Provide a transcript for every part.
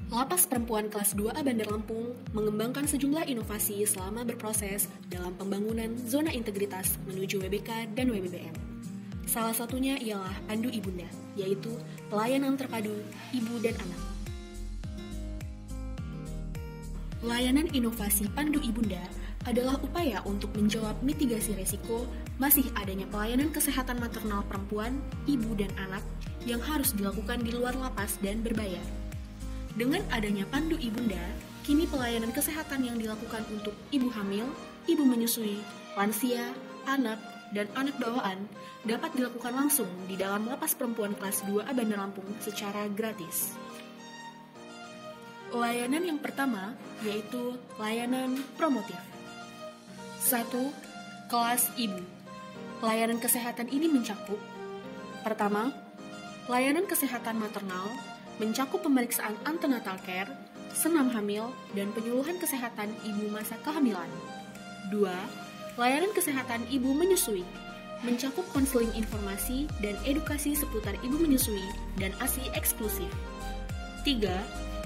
Lapas Perempuan Kelas 2A Bandar Lampung mengembangkan sejumlah inovasi selama berproses dalam pembangunan zona integritas menuju WBK dan WBBM. Salah satunya ialah Pandu Ibunda, yaitu pelayanan terpadu ibu dan anak. Layanan inovasi Pandu Ibunda adalah upaya untuk menjawab mitigasi resiko masih adanya pelayanan kesehatan maternal perempuan, ibu, dan anak yang harus dilakukan di luar lapas dan berbayar. Dengan adanya Pandu Ibunda, kini pelayanan kesehatan yang dilakukan untuk ibu hamil, ibu menyusui, lansia, anak, dan anak bawaan dapat dilakukan langsung di dalam Lapas Perempuan Kelas 2A Bandar Lampung secara gratis. Layanan yang pertama yaitu layanan promotif. 1. Kelas Ibu. Layanan kesehatan ini mencakup: pertama, layanan kesehatan maternal, mencakup pemeriksaan antenatal care, senam hamil, dan penyuluhan kesehatan ibu masa kehamilan. 2. Layanan kesehatan ibu menyusui, mencakup konseling informasi dan edukasi seputar ibu menyusui dan ASI eksklusif. 3.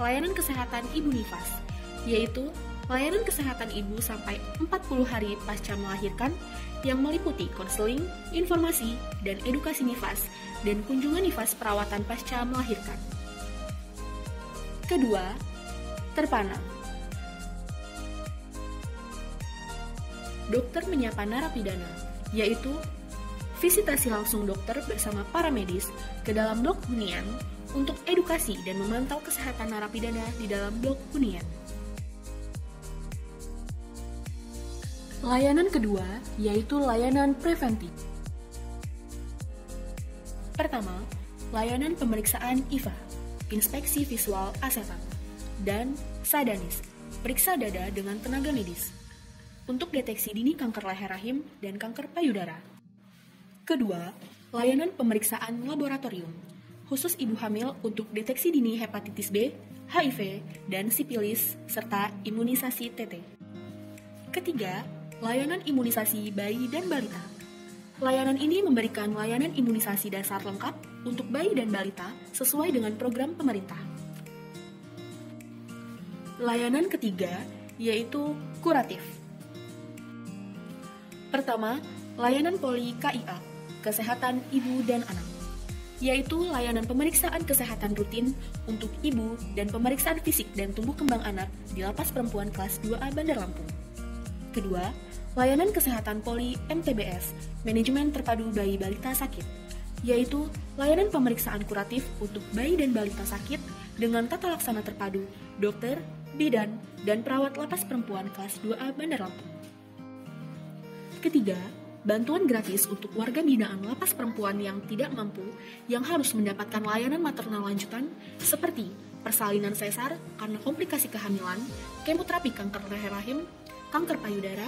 Layanan kesehatan ibu nifas, yaitu layanan kesehatan ibu sampai 40 hari pasca melahirkan yang meliputi konseling, informasi, dan edukasi nifas, dan kunjungan nifas perawatan pasca melahirkan. Kedua, terpana. Dokter menyapa narapidana, yaitu visitasi langsung dokter bersama para medis ke dalam blok hunian untuk edukasi dan memantau kesehatan narapidana di dalam blok hunian. Layanan kedua yaitu layanan preventif. Pertama, layanan pemeriksaan IVA, inspeksi visual asetat, dan sadanis, periksa dada dengan tenaga medis, untuk deteksi dini kanker leher rahim dan kanker payudara. Kedua, layanan pemeriksaan laboratorium, khusus ibu hamil untuk deteksi dini hepatitis B, HIV, dan sipilis, serta imunisasi TT. Ketiga, layanan imunisasi bayi dan balita. Layanan ini memberikan layanan imunisasi dasar lengkap untuk bayi dan balita sesuai dengan program pemerintah. Layanan ketiga yaitu kuratif. Pertama, layanan poli KIA, kesehatan ibu dan anak, yaitu layanan pemeriksaan kesehatan rutin untuk ibu dan pemeriksaan fisik dan tumbuh kembang anak di Lapas Perempuan Kelas 2A Bandar Lampung. Kedua, layanan kesehatan poli MTBS, manajemen terpadu bayi balita sakit, yaitu layanan pemeriksaan kuratif untuk bayi dan balita sakit dengan tata laksana terpadu, dokter, bidan, dan perawat Lapas Perempuan Kelas 2A Bandar Lampung. Ketiga, bantuan gratis untuk warga binaan Lapas Perempuan yang tidak mampu yang harus mendapatkan layanan maternal lanjutan seperti persalinan sesar karena komplikasi kehamilan, kemoterapi kanker leher rahim, kanker payudara,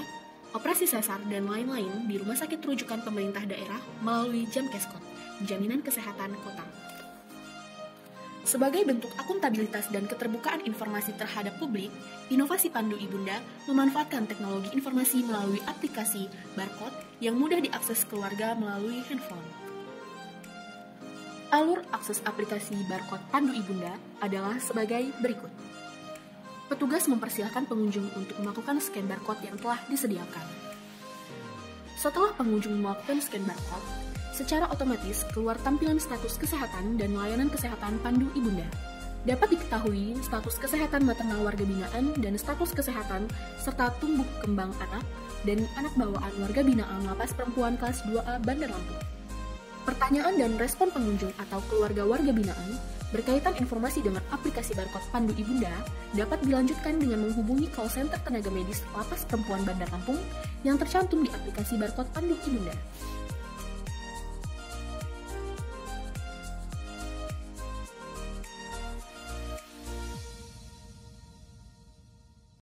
operasi sesar, dan lain-lain di rumah sakit rujukan pemerintah daerah melalui Jamkeskot, Jaminan Kesehatan Kota. Sebagai bentuk akuntabilitas dan keterbukaan informasi terhadap publik, inovasi Pandu Ibunda memanfaatkan teknologi informasi melalui aplikasi barcode yang mudah diakses keluarga melalui handphone. Alur akses aplikasi barcode Pandu Ibunda adalah sebagai berikut. Petugas mempersilahkan pengunjung untuk melakukan scan barcode yang telah disediakan. Setelah pengunjung melakukan scan barcode, secara otomatis keluar tampilan status kesehatan dan layanan kesehatan Pandu Ibunda. Dapat diketahui status kesehatan maternal warga binaan dan status kesehatan serta tumbuh kembang anak dan anak bawaan warga binaan Lapas Perempuan Kelas 2A Bandar Lampung. Pertanyaan dan respon pengunjung atau keluarga warga binaan berkaitan informasi dengan aplikasi barcode Pandu Ibunda dapat dilanjutkan dengan menghubungi call center tenaga medis Lapas Perempuan Bandar Lampung yang tercantum di aplikasi barcode Pandu Ibunda.